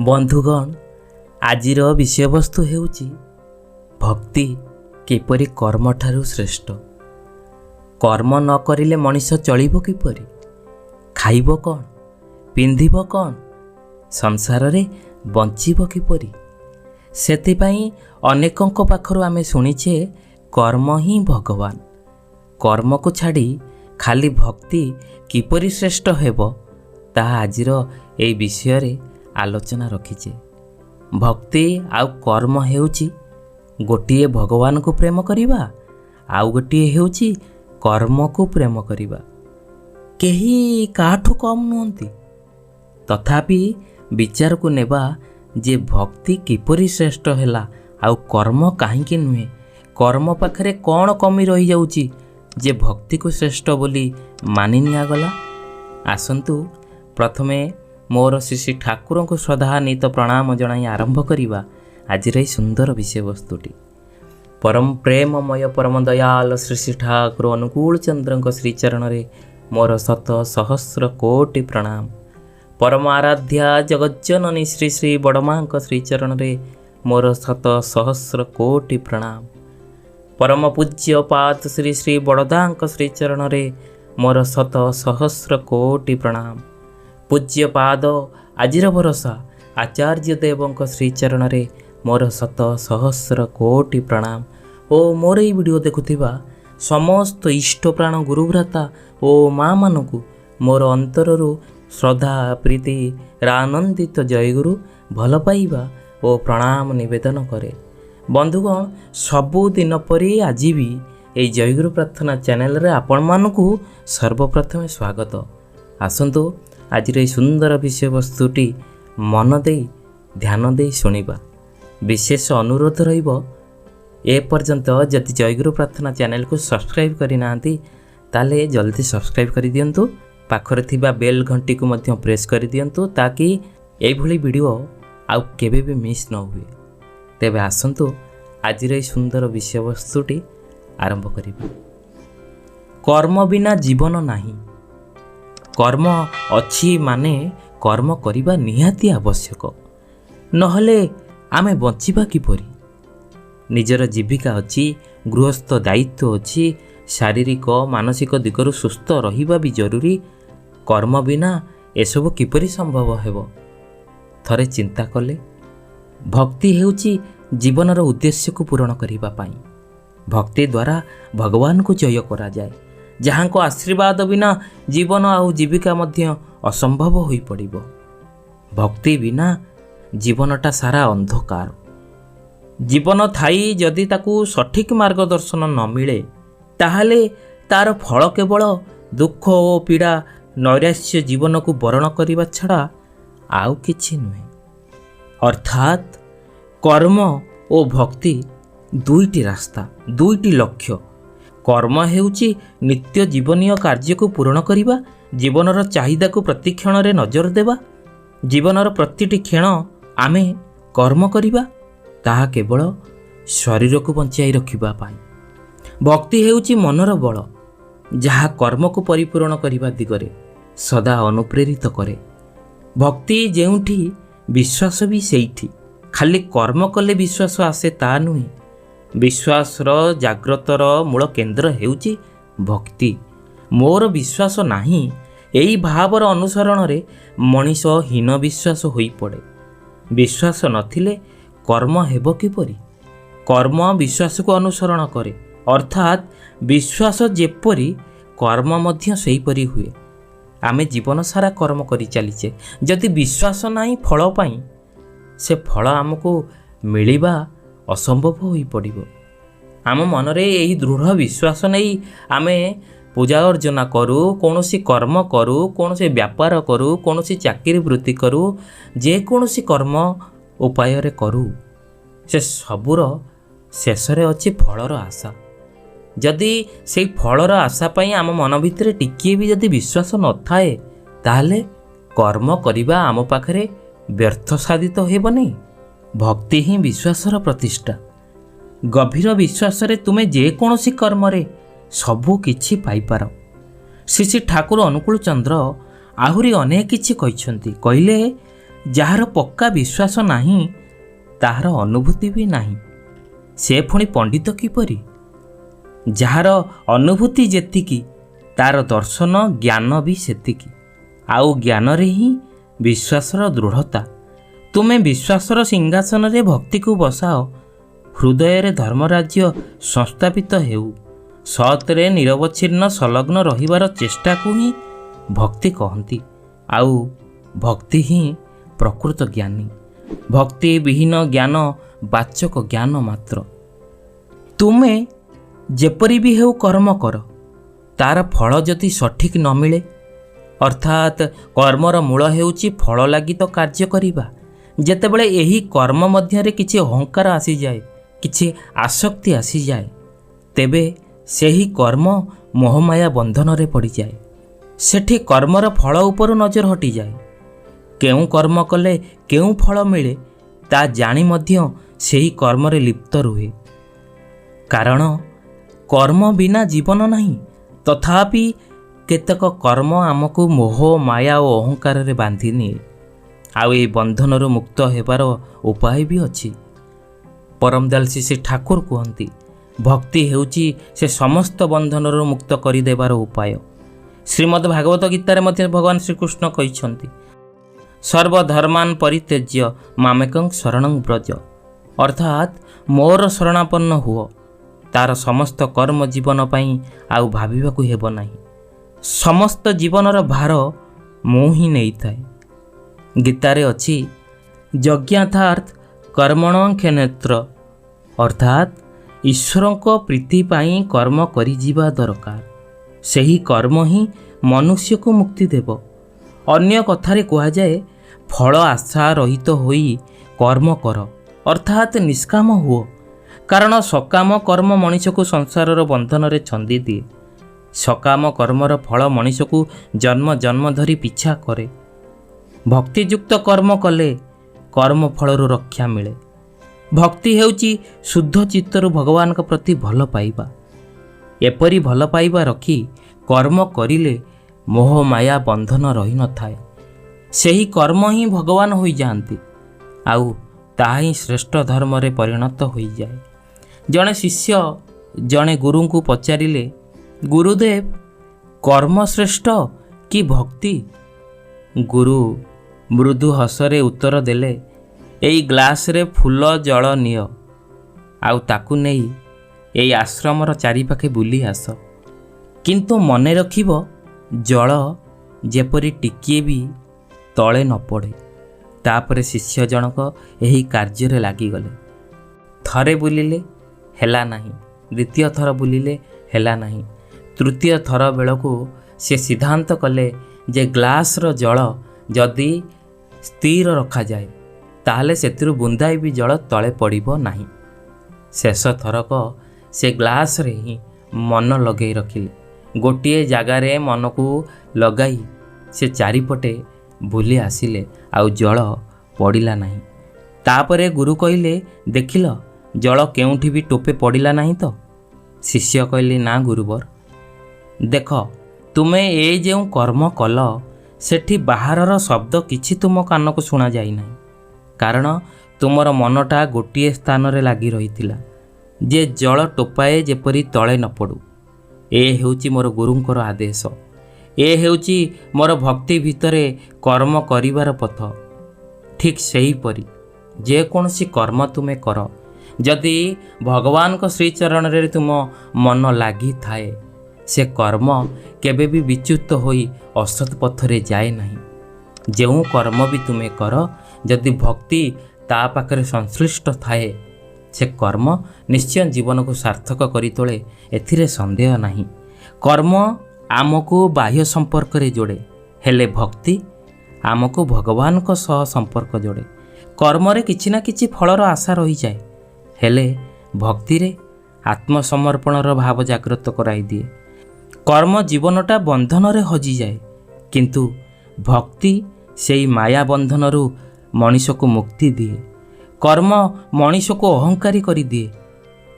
बंधुगण आजिर विषयवस्तु हेउची भक्ति किपरि कर्म ठारू श्रेष्ठ। कर्म न करिले मनीष चलिबो किपरि, खाइबो कौन, पिंधिबो कौन, संसार रे बंचिबो किपरि। सेतिपाई अनेकंक पाखरु आमे सुनिछे कर्म ही भगवान। कर्म को छाड़ी खाली भक्ति किपरि श्रेष्ठ हेबो ताहा आजिर एई विषय रे आलोचना रखिछे। भक्ति आउ कर्म हेउची गोटिए भगवान को प्रेम करिबा, आउ गोटिए हेउची कर्म को प्रेम करिबा। केही काठू कम नुहंती, तथापि विचार को नेबा जे भक्ति किपरि श्रेष्ठ हेला आउ कर्म काहींकी नुहे। कर्म पाखरे कौन कमी रही जाउची जे भक्ति को श्रेष्ठ बोली मानि नियागला। आसंतु प्रथमे मोर श्री श्री ठाकुर को श्रद्धान्वित प्रणाम जनाई आरंभ करिबा आजिर सुंदर विषय वस्तुटी। परम प्रेममय परम दयाल श्री श्री ठाकुर अनुकूल चंद्र श्रीचरण रे मोर शत सहस्र कोटि प्रणाम। परम आराध्या जगज्जननी श्री श्री बड़मा श्रीचरण रे मोर शत सहस्र कोटि प्रणाम। परम पूज्य पाद श्री श्री बड़दा श्रीचरण रे मोर शत सहस्र कोटि प्रणाम। पूज्य पाद आजिर भरोसा आचार्य देवों श्रीचरण रे मोर शत सहस्र कोटि प्रणाम। ओ मोर ये वीडियो देखुथिबा समस्त इष्ट प्राण गुरुभ्राता ओ माँ मानकु मोर अंतररु श्रद्धा प्रीति आनंदित जयगुरु भल पाइबा ओ प्रणाम निवेदन करे। बंधुगण सबु दिन परी आज भी ये जयगुरु प्रार्थना चैनल रे आपण मानकु सर्वप्रथम स्वागत। आसंतु आज सुंदर विषय वस्तुटी मन दे ध्यान दे शुणिबा। विशेष अनुरोध रहिबो ए पर्यंत जदि जयगुरु प्रार्थना चैनल को सब्सक्राइब करि नांती ताले जल्दी सब्सक्राइब करि दियंतु। पाखरे थिबा बेल घंटी को मध्य प्रेस करि दियंतु ताकि एई भली वीडियो आउ केबे भी मिस न हुए। तेबे आसंतु आज सुंदर विषय वस्तुटी आरंभ करिबा। कर्म बिना जीवन नाही। कर्म अच्छी माने कर्म करिबा निहाती आवश्यक, नहले आमे बंचिबा किपरि। निजर जीविका अच्छी, गृहस्थ दायित्व अच्छी, शारीरिक मानसिक दिगरु सुस्थ रहिबा भी जरूरी। कर्म बिना एसबु किपरि संभव हेबो। थरे चिंता कले भक्ति हेउची जीवनर उद्देश्य को पूर्ण करिबा पाई। भक्ति द्वारा भगवान को जय करा जाए, जहाँ को आशीर्वाद बिना जीवन आउ जीविका मध्य असंभव होई पड़िबो। भक्ति बिना जीवनटा सारा अंधकार। जीवन थाई जदि ताकू सठिक मार्गदर्शन न मिले ताहले तार फल केवल दुख ओ पीड़ा नैराश्य जीवन को बरण करिबा छड़ा आउ किछि नुहे। अर्थात कर्म ओ भक्ति दुईटी रास्ता, दुईटी लक्ष्य। कर्म हेउची नित्य जीवनीय कार्य को पूर्ण करिबा, जीवनर चाहिदा को प्रति क्षण रे नजर देबा। जीवनर प्रतिटी क्षण आमे कर्म करिबा, ताहा केवल शरीर को बंचाई रखिबा पाई। भक्ति हेउची मनर बल, जहा कर्म को परिपूर्ण करिबा दिगरे सदा अनुप्रेरित करे। भक्ति जेउठी विश्वास भी सेइठी। खाली कर्म कले विश्वास आसे ता नुहे। विश्वासर जाग्रतर मूल केन्द्र हेउची भक्ति। मोर विश्वास नाही एई भावर अनुसरण रे मनीष हीन विश्वास होई पड़े। विश्वास नथिले कर्म हेबो किपरि। कर्म विश्वास को अनुसरण करे, अर्थात विश्वास जेपरि कर्म मध्य सेहीपरि हुए। आमे जीवन सारा कर्म करि चलीचे, जदि विश्वास नाही फल पाई से फल आमको मिलिबा असंभव होई पड़िबो। आम मनरे यही दृढ़ विश्वास नहीं आमे पूजा अर्चना करूँ, कौनसी कर्म करूँ, कौनसी व्यापार करूँ, कौनसी चाकरी वृत्ति करूँ, जेकोसी कर्म उपाय रे करूँ, से सबुर शेष रे अछि फलर आशा। जदि से फलर आशा पाई आम मन भितर टिकिए भी जदि विश्वास न थाए ताहले कर्म करिबा आम पाखरे व्यर्थ साधित हेबनी। भक्ति ही विश्वासर प्रतिष्ठा। गभीर विश्वास रे तुमे जेकोसी कर्म रे सबु किछि पाइपार। श्री श्री ठाकुर अनुकूल चंद्र आहुरी अनेक किछि कहिसंती। कहिले ଯାହାର ପକ୍କା ବିଶ୍ୱାସ ନାହିଁ ତାହାର ଅନୁଭୂତି ବି ନାହିଁ, ସେ ପୁଣି ପଣ୍ଡିତ କିପରି? ଯାହାର ଅନୁଭୂତି ଯେତିକି ତାର ଦର୍ଶନ ଜ୍ଞାନ ବି ସେତିକି। ଆଉ ଜ୍ଞାନରେ ହିଁ ବିଶ୍ୱାସର ଦୃଢ଼ତା। ତୁମେ ବିଶ୍ୱାସର ସିଂହାସନରେ ଭକ୍ତିକୁ ବସାଅ, ହୃଦୟରେ ଧର୍ମରାଜ୍ୟ ସଂସ୍ଥାପିତ ହେଉ। ସତରେ ନିରବଚ୍ଛିନ୍ନ ସଂଲଗ୍ନ ରହିବାର ଚେଷ୍ଟାକୁ ହିଁ ଭକ୍ତି କହନ୍ତି। ଆଉ ଭକ୍ତି ହିଁ ପ୍ରକୃତ ଜ୍ଞାନୀ। ଭକ୍ତି ବିହୀନ ଜ୍ଞାନ ବାଚକ ଜ୍ଞାନ ମାତ୍ର। ତୁମେ ଯେପରି ବି ହେଉ କର୍ମ କର, ତାର ଫଳ ଯଦି ସଠିକ୍ ନ ମିଳେ, ଅର୍ଥାତ୍ କର୍ମର ମୂଳ ହେଉଛି ଫଳ ଲାଗି ତ କାର୍ଯ୍ୟ କରିବା। ଯେତେବେଳେ ଏହି କର୍ମ ମଧ୍ୟରେ କିଛି ଅହଙ୍କାର ଆସିଯାଏ, କିଛି ଆସକ୍ତି ଆସିଯାଏ, ତେବେ ସେହି କର୍ମ ମୋହମାୟା ବନ୍ଧନରେ ପଡ଼ିଯାଏ। ସେଠି କର୍ମର ଫଳ ଉପରୁ ନଜର ହଟିଯାଏ। କେଉଁ କର୍ମ କଲେ କେଉଁ ଫଳ ମିଳେ ତା ଜାଣି ମଧ୍ୟ ସେହି କର୍ମରେ ଲିପ୍ତ ରୁହେ। କାରଣ କର୍ମ ବିନା ଜୀବନ ନାହିଁ। ତଥାପି କେତେକ କର୍ମ ଆମକୁ ମୋହ ମାୟା ଓ ଅହଙ୍କାରରେ ବାନ୍ଧି ନିଏ। ଆଉ ଏହି ବନ୍ଧନରୁ ମୁକ୍ତ ହେବାର ଉପାୟ ବି ଅଛି। ପରମଦୟାଲ ଶ୍ରୀ ଠାକୁର କୁହନ୍ତି, ଭକ୍ତି ହେଉଛି ସେ ସମସ୍ତ ବନ୍ଧନରୁ ମୁକ୍ତ କରିଦେବାର ଉପାୟ। ଶ୍ରୀମଦ୍ ଭାଗବତ ଗୀତାରେ ମଧ୍ୟ ଭଗବାନ ଶ୍ରୀକୃଷ୍ଣ କହିଛନ୍ତି, ସର୍ବଧର୍ମାନ୍ ପରିତ୍ୟଜ୍ୟ ମାମେକଂ ଶରଣଂ ବ୍ରଜ, ଅର୍ଥାତ୍ ମୋର ଶରଣାପନ୍ନ ହୁଅ। ତାର ସମସ୍ତ କର୍ମ ଜୀବନ ପାଇଁ ଆଉ ଭାବିବାକୁ ହେବ ନାହିଁ। ସମସ୍ତ ଜୀବନର ଭାର ମୁଁ ହିଁ ନେଇଥାଏ। ଗୀତାରେ ଅଛି, ଯଜ୍ଞାର୍ଥାତ୍ କର୍ମଣ କ୍ଷେନେତ୍ର, ଅର୍ଥାତ୍ ଈଶ୍ୱରଙ୍କ ପ୍ରୀତି ପାଇଁ କର୍ମ କରିଯିବା ଦରକାର। ସେହି କର୍ମ ହିଁ ମନୁଷ୍ୟକୁ ମୁକ୍ତି ଦେବ। ଅନ୍ୟ କଥାରେ କୁହାଯାଏ, ଫଳ ଆଶା ରହିତ ହୋଇ କର୍ମ କର, ଅର୍ଥାତ୍ ନିଷ୍କାମ ହୁଅ। କାରଣ ସକାମ କର୍ମ ମଣିଷକୁ ସଂସାରର ବନ୍ଧନରେ ଛନ୍ଦି ଦିଏ। ସକାମ କର୍ମର ଫଳ ମଣିଷକୁ ଜନ୍ମ ଜନ୍ମ ଧରି ପିଛା କରେ। ଭକ୍ତିଯୁକ୍ତ କର୍ମ କଲେ କର୍ମ ଫଳରୁ ରକ୍ଷା ମିଳେ। ଭକ୍ତି ହେଉଛି ଶୁଦ୍ଧ ଚିତ୍ତରୁ ଭଗବାନଙ୍କ ପ୍ରତି ଭଲ ପାଇବା। ଏପରି ଭଲ ପାଇବା ରଖି କର୍ମ କରିଲେ ମୋହ ମାୟା ବନ୍ଧନ ରହିନଥାଏ। ସେହି କର୍ମ ହିଁ ଭଗବାନ ହୋଇଯାଆନ୍ତି। ଆଉ ତାହା ହିଁ ଶ୍ରେଷ୍ଠ ଧର୍ମରେ ପରିଣତ ହୋଇଯାଏ। ଜଣେ ଶିଷ୍ୟ ଜଣେ ଗୁରୁଙ୍କୁ ପଚାରିଲେ, ଗୁରୁଦେବ, କର୍ମ ଶ୍ରେଷ୍ଠ କି ଭକ୍ତି? ଗୁରୁ ମୃଦୁ ହସରେ ଉତ୍ତର ଦେଲେ, ଏଇ ଗ୍ଲାସରେ ଫୁଲ ଜଳ ନିଅ, ଆଉ ତାକୁ ନେଇ ଏଇ ଆଶ୍ରମର ଚାରିପାଖେ ବୁଲି ଆସ। କିନ୍ତୁ ମନେ ରଖିବ, ଜଳ ଯେପରି ଟିକିଏ ବି ତଳେ ନ ପଡ଼େ। ତାପରେ ଶିଷ୍ୟ ଜଣକ ଏହି କାର୍ଯ୍ୟରେ ଲାଗିଗଲେ। ଥରେ ବୁଲିଲେ ହେଲା ନାହିଁ, ଦ୍ୱିତୀୟ ଥର ବୁଲିଲେ ହେଲା ନାହିଁ, ତୃତୀୟ ଥର ବେଳକୁ ସେ ସିଦ୍ଧାନ୍ତ କଲେ ଯେ ଗ୍ଲାସର ଜଳ ଯଦି ସ୍ଥିର ରଖାଯାଏ ତାହେଲେ ସେଥିରୁ ବୁନ୍ଦାଏ ବି ଜଳ ତଳେ ପଡ଼ିବ ନାହିଁ। ଶେଷ ଥରକ ସେ ଗ୍ଲାସରେ ହିଁ ମନ ଲଗାଇ ରଖିଲେ। ଗୋଟିଏ ଜାଗାରେ ମନକୁ ଲଗାଇ ସେ ଚାରିପଟେ ବୁଲି ଆସିଲେ, ଆଉ ଜଳ ପଡ଼ିଲା ନାହିଁ। ତାପରେ ଗୁରୁ କହିଲେ, ଦେଖିଲ ଜଳ କେଉଁଠି ବି ଟୋପେ ପଡ଼ିଲା ନାହିଁ ତ? ଶିଷ୍ୟ କହିଲେ, ନା ଗୁରୁବର, ଦେଖ ତୁମେ ଏ ଯେଉଁ କର୍ମ କଲ ସେଠି ବାହାରର ଶବ୍ଦ କିଛି ତୁମ କାନକୁ ଶୁଣାଯାଇ ନାହିଁ। କାରଣ ତୁମର ମନଟା ଗୋଟିଏ ସ୍ଥାନରେ ଲାଗି ରହିଥିଲା ଯେ ଜଳ ଟୋପାଏ ଯେପରି ତଳେ ନ ପଡ଼ୁ। ଏ ହେଉଛି ମୋର ଗୁରୁଙ୍କର ଆଦେଶ। ଏ ହେଉଛି ମୋର ଭକ୍ତି ଭିତରେ କର୍ମ କରିବାର ପଥ। ଠିକ୍ ସେହିପରି ଯେକୌଣସି କର୍ମ ତୁମେ କର, ଯଦି ଭଗବାନଙ୍କ ଶ୍ରୀଚରଣରେ ତୁମ ମନ ଲାଗିଥାଏ, ସେ କର୍ମ କେବେ ବି ବିଚ୍ୟୁତ ହୋଇ ଅସତ୍ ପଥରେ ଯାଏ ନାହିଁ। ଯେଉଁ କର୍ମ ବି ତୁମେ କର, ଯଦି ଭକ୍ତି ତା ପାଖରେ ସଂଶ୍ଳିଷ୍ଟ ଥାଏ, ସେ କର୍ମ ନିଶ୍ଚୟ ଜୀବନକୁ ସାର୍ଥକ କରି ତୋଳେ, ଏଥିରେ ସନ୍ଦେହ ନାହିଁ। କର୍ମ ଆମକୁ ବାହ୍ୟ ସମ୍ପର୍କରେ ଯୋଡ଼େ, ହେଲେ ଭକ୍ତି ଆମକୁ ଭଗବାନଙ୍କ ସହ ସମ୍ପର୍କ ଯୋଡ଼େ। କର୍ମରେ କିଛି ନା କିଛି ଫଳର ଆଶା ରହିଯାଏ, ହେଲେ ଭକ୍ତିରେ ଆତ୍ମସମର୍ପଣର ଭାବ ଜାଗ୍ରତ କରାଇ ଦିଏ। କର୍ମ ଜୀବନଟା ବନ୍ଧନରେ ହଜିଯାଏ, କିନ୍ତୁ ଭକ୍ତି ସେଇ ମାୟା ବନ୍ଧନରୁ ମଣିଷକୁ ମୁକ୍ତି ଦିଏ। କର୍ମ ମଣିଷକୁ ଅହଙ୍କାରୀ କରିଦିଏ,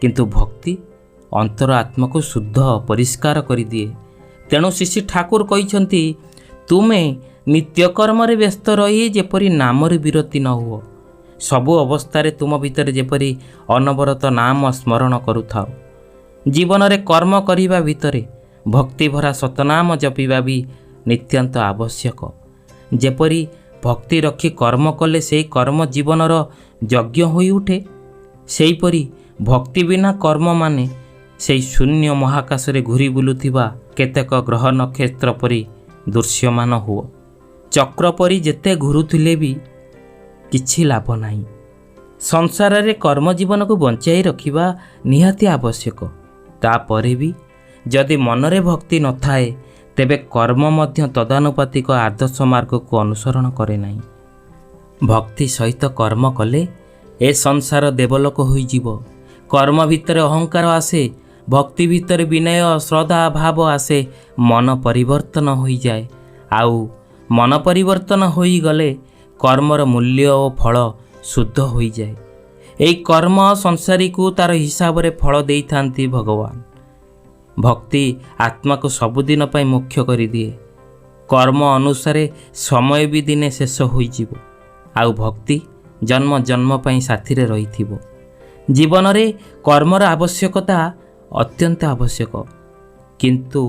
କିନ୍ତୁ ଭକ୍ତି ଅନ୍ତର ଆତ୍ମାକୁ ଶୁଦ୍ଧ ପରିଷ୍କାର କରିଦିଏ। ତେଣୁ ଶ୍ରୀ ଠାକୁର କହିଛନ୍ତି, ତୁମେ ନିତ୍ୟକର୍ମରେ ବ୍ୟସ୍ତ ରହି ଯେପରି ନାମରେ ବିରତି ନ ହୁଅ, ସବୁ ଅବସ୍ଥାରେ ତୁମ ଭିତରେ ଯେପରି ଅନବରତ ନାମ ସ୍ମରଣ କରୁଥାଅ। ଜୀବନରେ କର୍ମ କରିବା ଭିତରେ ଭକ୍ତିଭରା ସତନାମ ଜପିବା ବି ନିତ୍ୟାନ୍ତ ଆବଶ୍ୟକ। ଯେପରି ଭକ୍ତି ରଖି କର୍ମ କଲେ ସେହି କର୍ମ ଜୀବନର ଯଜ୍ଞ ହୋଇଉଠେ, ସେହିପରି ଭକ୍ତି ବିନା କର୍ମ ମାନେ ସେହି ଶୂନ୍ୟ ମହାକାଶରେ ଘୁରି ବୁଲୁଥିବା କେତେକ ଗ୍ରହ ନକ୍ଷତ୍ର ପରି ଦୃଶ୍ୟମାନ ହୁଅ। ଚକ୍ର ପରି ଯେତେ ଘୁରୁଥିଲେ ବି କିଛି ଲାଭ ନାହିଁ। ସଂସାରରେ କର୍ମଜୀବନକୁ ବଞ୍ଚାଇ ରଖିବା ନିହାତି ଆବଶ୍ୟକ। ତାପରେ ବି ଯଦି ମନରେ ଭକ୍ତି ନଥାଏ, ତେବେ କର୍ମ ମଧ୍ୟ ତଦାନୁପାତିକ ଆଦର୍ଶ ମାର୍ଗକୁ ଅନୁସରଣ କରେ ନାହିଁ। ଭକ୍ତି ସହିତ କର୍ମ କଲେ ଏ ସଂସାର ଦେବଲୋକ ହୋଇଯିବ। କର୍ମ ଭିତରେ ଅହଙ୍କାର ଆସେ, ଭକ୍ତି ଭିତରେ ବିନୟ ଶ୍ରଦ୍ଧା ଭାବ ଆସେ, ମନ ପରିବର୍ତ୍ତନ ହୋଇଯାଏ। ଆଉ ମନ ପରିବର୍ତ୍ତନ ହୋଇଗଲେ କର୍ମର ମୂଲ୍ୟ ଓ ଫଳ ଶୁଦ୍ଧ ହୋଇଯାଏ। ଏହି କର୍ମ ସଂସାରୀକୁ ତାର ହିସାବରେ ଫଳ ଦେଇଥାନ୍ତି ଭଗବାନ। ଭକ୍ତି ଆତ୍ମାକୁ ସବୁଦିନ ପାଇଁ ମୋକ୍ଷ କରିଦିଏ। କର୍ମ ଅନୁସାରେ ସମୟ ବି ଦିନେ ଶେଷ ହୋଇଯିବ, ଆଉ ଭକ୍ତି ଜନ୍ମ ଜନ୍ମ ପାଇଁ ସାଥିରେ ରହିଥିବ। ଜୀବନରେ କର୍ମର ଆବଶ୍ୟକତା ଅତ୍ୟନ୍ତ ଆବଶ୍ୟକ, କିନ୍ତୁ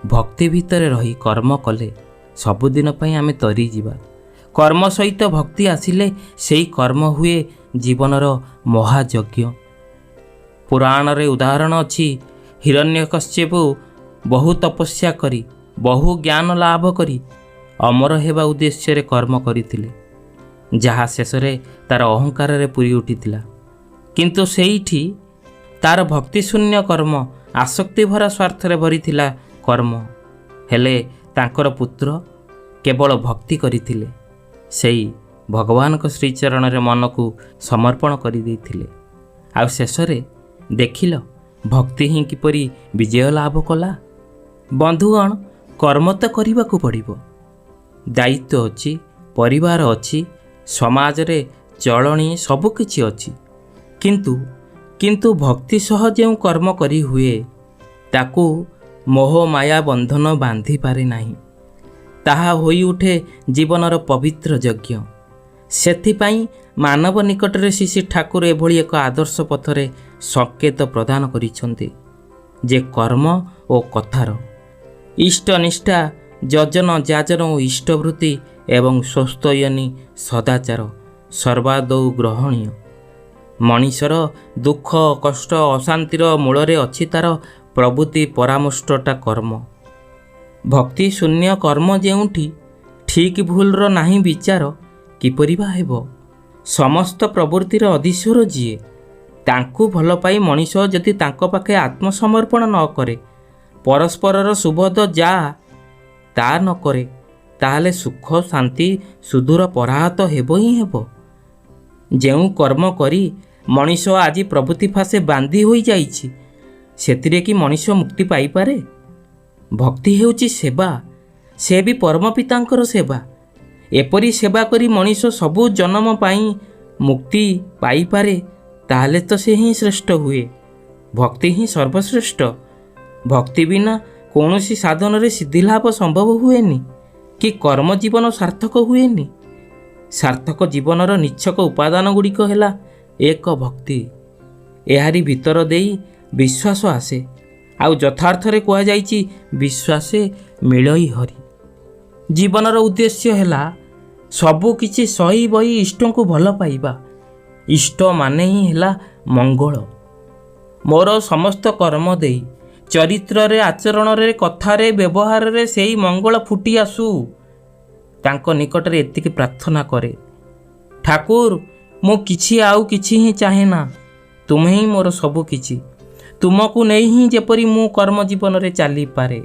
ଭକ୍ତି ଭିତରେ ରହି କର୍ମ କଲେ ସବୁଦିନ ପାଇଁ ଆମେ ତରିଯିବା। କର୍ମ ସହିତ ଭକ୍ତି ଆସିଲେ ସେହି କର୍ମ ହୁଏ ଜୀବନର ମହାଯଜ୍ଞ। ପୁରାଣରେ ଉଦାହରଣ ଅଛି, ହିରଣ୍ୟକଶ୍ୟପ ବହୁ ତପସ୍ୟା କରି ବହୁ ଜ୍ଞାନ ଲାଭ କରି ଅମର ହେବା ଉଦ୍ଦେଶ୍ୟରେ କର୍ମ କରିଥିଲେ, ଯାହା ଶେଷରେ ତାର ଅହଙ୍କାରରେ ପୂରି ଉଠିଥିଲା। କିନ୍ତୁ ସେଇଠି ତାର ଭକ୍ତିଶୂନ୍ୟ କର୍ମ, ଆସକ୍ତିଭରା ସ୍ୱାର୍ଥରେ ଭରିଥିଲା କର୍ମ। ହେଲେ ତାଙ୍କର ପୁତ୍ର କେବଳ ଭକ୍ତି କରିଥିଲେ, ସେଇ ଭଗବାନଙ୍କ ଶ୍ରୀଚରଣରେ ମନକୁ ସମର୍ପଣ କରିଦେଇଥିଲେ। ଆଉ ଶେଷରେ ଦେଖିଲ ଭକ୍ତି ହିଁ କିପରି ବିଜୟ ଲାଭ କଲା। ବନ୍ଧୁଗଣ, କର୍ମ ତ କରିବାକୁ ପଡ଼ିବ। ଦାୟିତ୍ୱ ଅଛି, ପରିବାର ଅଛି, ସମାଜରେ ଚଳଣି ସବୁକିଛି ଅଛି। କିନ୍ତୁ ଭକ୍ତି ସହ ଯେଉଁ କର୍ମ କରି ହୁଏ, ତାକୁ ମୋହ ମାୟା ବନ୍ଧନ ବାନ୍ଧିପାରେ ନାହିଁ। ତାହା ହୋଇଉଠେ ଜୀବନର ପବିତ୍ର ଯଜ୍ଞ। ସେଥିପାଇଁ ମାନବ ନିକଟରେ ଶ୍ରୀ ଠାକୁର ଏଭଳି ଏକ ଆଦର୍ଶ ପଥରେ ସଂକେତ ପ୍ରଦାନ କରିଛନ୍ତି ଯେ କର୍ମ ଓ କଥାର, ଇଷ୍ଟନିଷ୍ଠା, ଯଜନ ଯାଜନ ଓ ଇଷ୍ଟବୃତ୍ତି ଏବଂ ସ୍ୱସ୍ତୟନୀ ସଦାଚାର ସର୍ବାଦୌ ଗ୍ରହଣୀୟ। ମଣିଷର ଦୁଃଖ କଷ୍ଟ ଅଶାନ୍ତିର ମୂଳରେ ଅଛି ତାର ପ୍ରବୃତ୍ତି ପରାମୃଷ୍ଟଟା କର୍ମ। ଭକ୍ତି ଶୂନ୍ୟ କର୍ମ ଯେଉଁଠି ଠିକ୍ ଭୁଲର ନାହିଁ ବିଚାର, କିପରି ବା ହେବ? ସମସ୍ତ ପ୍ରବୃତ୍ତିର ଅଧୀଶ୍ୱର ଯିଏ, ତାଙ୍କୁ ଭଲ ପାଇ ମଣିଷ ଯଦି ତାଙ୍କ ପାଖେ ଆତ୍ମସମର୍ପଣ ନ କରେ, ପରସ୍ପରର ସୁବୋଧ ଯାହା ତା ନ କରେ, ତାହେଲେ ସୁଖ ଶାନ୍ତି ସୁଦୂର ପରାହତ ହେବ ହିଁ ହେବ। ଯେଉଁ କର୍ମ କରି ମଣିଷ ଆଜି ପ୍ରବୃତ୍ତି ଫାଶେ ବାନ୍ଧି ହୋଇଯାଇଛି, ସେଥିରେ କି ମଣିଷ ମୁକ୍ତି ପାଇପାରେ? ଭକ୍ତି ହେଉଛି ସେବା, ସେ ବି ପରମ ପିତାଙ୍କର ସେବା। ଏପରି ସେବା କରି ମଣିଷ ସବୁ ଜନ୍ମ ପାଇଁ ମୁକ୍ତି ପାଇପାରେ, ତାହେଲେ ତ ସେ ହିଁ ଶ୍ରେଷ୍ଠ ହୁଏ। ଭକ୍ତି ହିଁ ସର୍ବଶ୍ରେଷ୍ଠ। ଭକ୍ତି ବିନା କୌଣସି ସାଧନରେ ସିଦ୍ଧିଲାଭ ସମ୍ଭବ ହୁଏନି କି କର୍ମ ଜୀବନ ସାର୍ଥକ ହୁଏନି। ସାର୍ଥକ ଜୀବନର ନିଚ୍ଛକ ଉପାଦାନ ଗୁଡ଼ିକ ହେଲା ଏକ ଭକ୍ତି। ଏହାରି ଭିତର ଦେଇ ବିଶ୍ୱାସ ଆସେ। ଆଉ ଯଥାର୍ଥରେ କୁହାଯାଇଛି, ବିଶ୍ୱାସେ ମିଳଇ ହରି। ଜୀବନର ଉଦ୍ଦେଶ୍ୟ ହେଲା ସବୁ କିଛି ସହି ବହି ଇଷ୍ଟଙ୍କୁ ଭଲ ପାଇବା। ଇଷ୍ଟ ମାନେ ହିଁ ହେଲା ମଙ୍ଗଳ। ମୋର ସମସ୍ତ କର୍ମ ଦେଇ ଚରିତ୍ରରେ, ଆଚରଣରେ, କଥାରେ, ବ୍ୟବହାରରେ ସେଇ ମଙ୍ଗଳ ଫୁଟି ଆସୁ, ତାଙ୍କ ନିକଟରେ ଏତିକି ପ୍ରାର୍ଥନା କରେ। ଠାକୁର, ମୁଁ କିଛି ଆଉ କିଛି ହିଁ ଚାହେଁ ନା, ତୁମେ ହିଁ ମୋର ସବୁ କିଛି। ତୁମକୁ ନେଇ ହିଁ ଯେପରି ମୁଁ କର୍ମ ଜୀବନରେ ଚାଲିପାରେ,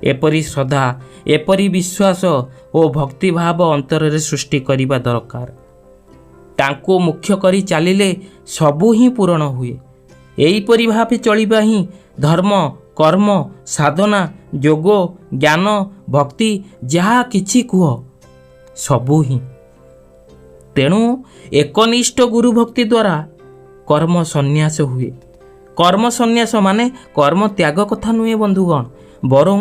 ଏପରି ଶ୍ରଦ୍ଧା, ଏପରି ବିଶ୍ୱାସ ଓ ଭକ୍ତିଭାବ ଅନ୍ତରରେ ସୃଷ୍ଟି କରିବା ଦରକାର। ତାଙ୍କୁ ମୁଖ୍ୟ କରି ଚାଲିଲେ ସବୁ ହିଁ ପୂରଣ ହୁଏ। ଏହିପରି ଭାବେ ଚଳିବା ହିଁ ଧର୍ମ, କର୍ମ, ସାଧନା, ଯୋଗ, ଜ୍ଞାନ, ଭକ୍ତି, ଯାହା କିଛି କୁହ ସବୁ ହିଁ। ତେଣୁ ଏକନିଷ୍ଠ ଗୁରୁ ଭକ୍ତି ଦ୍ୱାରା କର୍ମ ସନ୍ନ୍ୟାସ ହୁଏ। କର୍ମ ସନ୍ନ୍ୟାସ ମାନେ କର୍ମ ତ୍ୟାଗ କଥା ନୁହେଁ ବନ୍ଧୁଗଣ। ବରଂ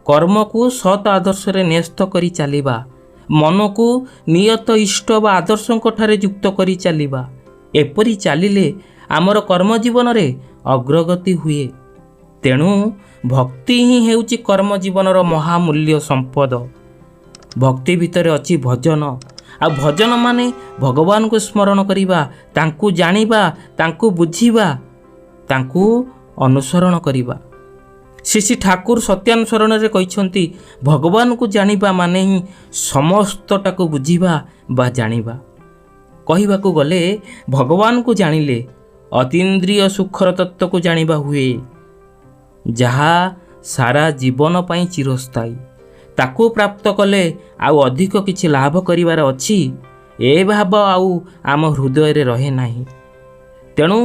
କର୍ମକୁ ସତ୍ ଆଦର୍ଶରେ ନ୍ୟସ୍ତ କରି ଚାଲିବା, ମନକୁ ନିୟତ ଇଷ୍ଟ ବା ଆଦର୍ଶଙ୍କଠାରେ ଯୁକ୍ତ କରି ଚାଲିବା। ଏପରି ଚାଲିଲେ ଆମର କର୍ମଜୀବନରେ ଅଗ୍ରଗତି ହୁଏ। ତେଣୁ ଭକ୍ତି ହିଁ ହେଉଛି କର୍ମଜୀବନର ମହାମୂଲ୍ୟ ସମ୍ପଦ। ଭକ୍ତି ଭିତରେ ଅଛି ଭଜନ, ଆଉ ଭଜନ ମାନେ ଭଗବାନଙ୍କୁ ସ୍ମରଣ କରିବା, ତାଙ୍କୁ ଜାଣିବା, ତାଙ୍କୁ ବୁଝିବା, ତାଙ୍କୁ ଅନୁସରଣ କରିବା। ଶ୍ରୀ ଠାକୁର ସତ୍ୟାନୁସରଣରେ କହିଛନ୍ତି, ଭଗବାନଙ୍କୁ ଜାଣିବା ମାନେ ହିଁ ସମସ୍ତଟାକୁ ବୁଝିବା ବା ଜାଣିବା। କହିବାକୁ ଗଲେ ଭଗବାନଙ୍କୁ ଜାଣିଲେ ଅତୀନ୍ଦ୍ରିୟ ସୁଖର ତତ୍ତ୍ୱକୁ ଜାଣିବା ହୁଏ, ଯାହା ସାରା ଜୀବନ ପାଇଁ ଚିରସ୍ଥାୟୀ। ତାକୁ ପ୍ରାପ୍ତ କଲେ ଆଉ ଅଧିକ କିଛି ଲାଭ କରିବାର ଅଛି, ଏ ଭାବ ଆଉ ଆମ ହୃଦୟରେ ରହେ ନାହିଁ। ତେଣୁ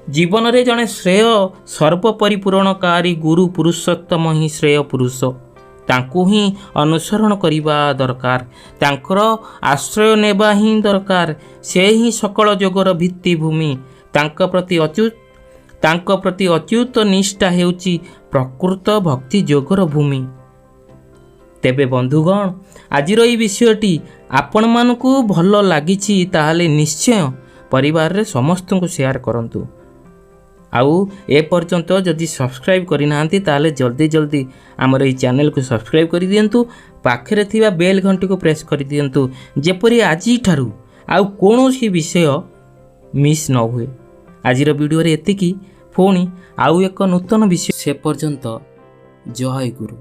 ଜୀବନରେ ଜଣେ ଶ୍ରେୟ ସର୍ବପରିପୂରଣକାରୀ ଗୁରୁ ପୁରୁଷୋତ୍ତମ ହିଁ ଶ୍ରେୟ ପୁରୁଷ। ତାଙ୍କୁ ହିଁ ଅନୁସରଣ କରିବା ଦରକାର, ତାଙ୍କର ଆଶ୍ରୟ ନେବା ହିଁ ଦରକାର। ସେ ହିଁ ସକଳ ଯୋଗର ଭିତ୍ତିଭୂମି। ତାଙ୍କ ପ୍ରତି ଅଚ୍ୟୁତ ନିଷ୍ଠା ହେଉଛି ପ୍ରକୃତ ଭକ୍ତି ଯୋଗର ଭୂମି। ତେବେ ବନ୍ଧୁଗଣ, ଆଜିର ଏହି ବିଷୟଟି ଆପଣମାନଙ୍କୁ ଭଲ ଲାଗିଛି ତାହେଲେ ନିଶ୍ଚୟ ପରିବାରରେ ସମସ୍ତଙ୍କୁ ସେୟାର କରନ୍ତୁ। ଆଉ ଏପର୍ଯ୍ୟନ୍ତ ଯଦି ସବସ୍କ୍ରାଇବ୍ କରିନାହାନ୍ତି ତାହେଲେ ଜଲ୍ଦି ଆମର ଏହି ଚ୍ୟାନେଲକୁ ସବସ୍କ୍ରାଇବ୍ କରିଦିଅନ୍ତୁ। ପାଖରେ ଥିବା ବେଲ୍ ଘଣ୍ଟିକୁ ପ୍ରେସ୍ କରିଦିଅନ୍ତୁ, ଯେପରି ଆଜିଠାରୁ ଆଉ କୌଣସି ବିଷୟ ମିସ୍ ନ ହୁଏ। ଆଜିର ଭିଡ଼ିଓରେ ଏତିକି। ପୁଣି ଆଉ ଏକ ନୂତନ ବିଷୟ। ସେ ପର୍ଯ୍ୟନ୍ତ ଜୟ ଗୁରୁ।